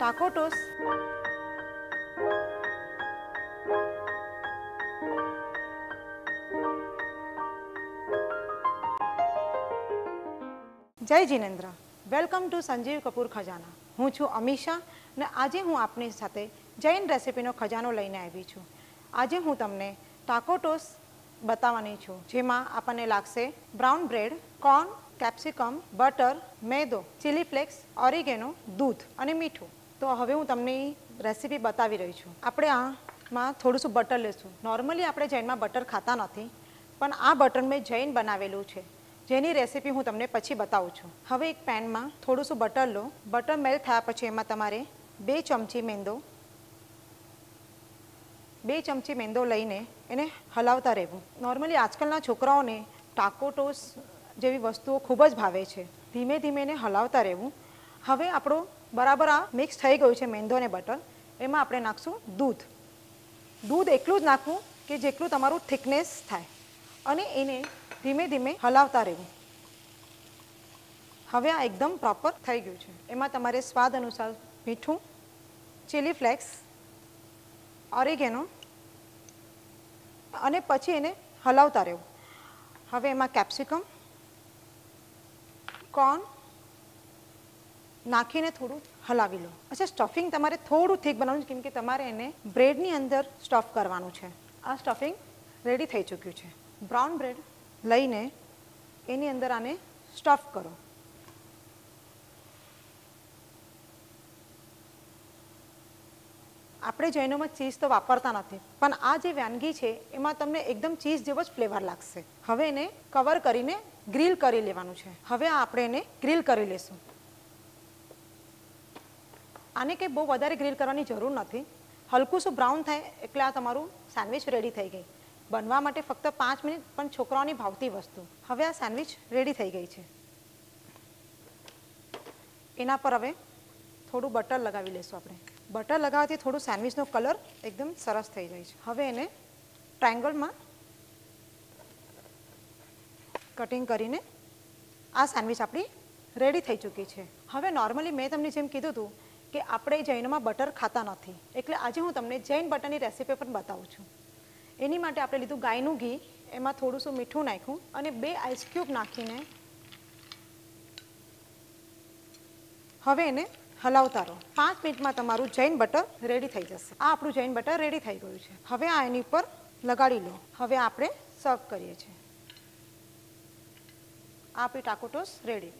ટાકો toss જય Jinendra, welcome to Sanjeev Kapoor ખજાના. હું છું અમીષા અને આજે હું આપની સાથે જૈન રેસીપીનો ખજાનો લઈને આવી છું. આજે હું તમને ટાકો ટોસ બતાવવાની છું, જેમાં આપણને લાગશે brown bread, corn, capsicum, butter, મેદો, ચીલી ફ્લેક્સ, ઓરિગેનો, દૂધ અને મીઠું. તો હવે હું તમને રેસીપી બતાવી રહી છું. આપણે આમાં થોડુંસું બટર લેશું. નોર્મલી આપણે જૈનમાં બટર ખાતા નથી, પણ આ બટર મેં જૈન બનાવેલું છે, જેની રેસીપી હું તમને પછી બતાવું છું. હવે એક પેનમાં થોડુંસું બટર લો. બટર મેલ્ટ થયા પછી એમાં તમારે 2 ચમચી મેંદો લઈને એને હલાવતા રહેવું. નોર્મલી આજકાલના છોકરાઓને ટાકો ટોસ જેવી વસ્તુઓ ખૂબ જ ભાવે છે. ધીમે ધીમે એને હલાવતા રહેવું. હવે આપણો બરાબર આ મિક્સ થઈ ગયું છે મેંદો અને બટર. એમાં આપણે નાખશું દૂધ. દૂધ એટલું જ નાખવું કે જેટલું તમારું થિકનેસ થાય, અને એને ધીમે ધીમે હલાવતા રહેવું. હવે આ એકદમ પ્રોપર થઈ ગયું છે. એમાં તમારે સ્વાદ અનુસાર મીઠું, ચીલી ફ્લેક્સ, ઓરિગેનો, અને પછી એને હલાવતા રહેવું. હવે એમાં કેપ્સિકમ, કોર્ન નાખીને થોડું હલાવી લો. અચ્છા, સ્ટફિંગ તમારે થોડું થીક બનાવવાનું છે, કેમ કે તમારે એને બ્રેડની અંદર સ્ટફ કરવાનું છે. આ સ્ટફિંગ રેડી થઈ ચૂક્યું છે. બ્રાઉન બ્રેડ લઈને એની અંદર આને સ્ટફ કરો. આપણે જૈનોમાં ચીઝ તો વાપરતા નથી, પણ આ જે વાનગી છે એમાં તમને એકદમ ચીઝ જેવો જ ફ્લેવર લાગશે. હવે એને કવર કરીને ગ્રીલ કરી લેવાનું છે. હવે આપણે એને ગ્રીલ કરી લેશું. આને કંઈ બહુ વધારે ગ્રીલ કરવાની જરૂર નથી. હલકું શું બ્રાઉન થાય એટલે આ તમારું સેન્ડવિચ રેડી થઈ ગઈ. બનવા માટે ફક્ત 5 મિનિટ, પણ છોકરાઓની ભાવતી વસ્તુ. હવે આ સેન્ડવિચ રેડી થઈ ગઈ છે. એના પર હવે થોડું બટર લગાવી લેશું આપણે. બટર લગાવવાથી થોડું સેન્ડવિચનો કલર એકદમ સરસ થઈ જાય છે. હવે એને ટ્રાયંગલમાં કટિંગ કરીને આ સેન્ડવિચ આપણી રેડી થઈ ચૂકી છે. હવે નોર્મલી મેં તમને જેમ કીધું હતું કે આપણે જૈનમાં બટર ખાતા નથી, એટલે આજે હું તમને જૈન બટરની રેસીપી પણ બતાવું છું. એની માટે આપણે લીધું ગાયનું ઘી. એમાં થોડુંસું મીઠું નાખ્યું અને 2 આઈસ ક્યુબ નાખીને હવે એને હલાવતા રહો. 5 મિનિટમાં તમારું જૈન બટર રેડી થઈ જશે. આ આપણું જૈન બટર રેડી થઈ ગયું છે. હવે આ એની ઉપર લગાડી લો. હવે આપણે સર્વ કરીએ છીએ. આ આપણી ટાકો ટોસ રેડી.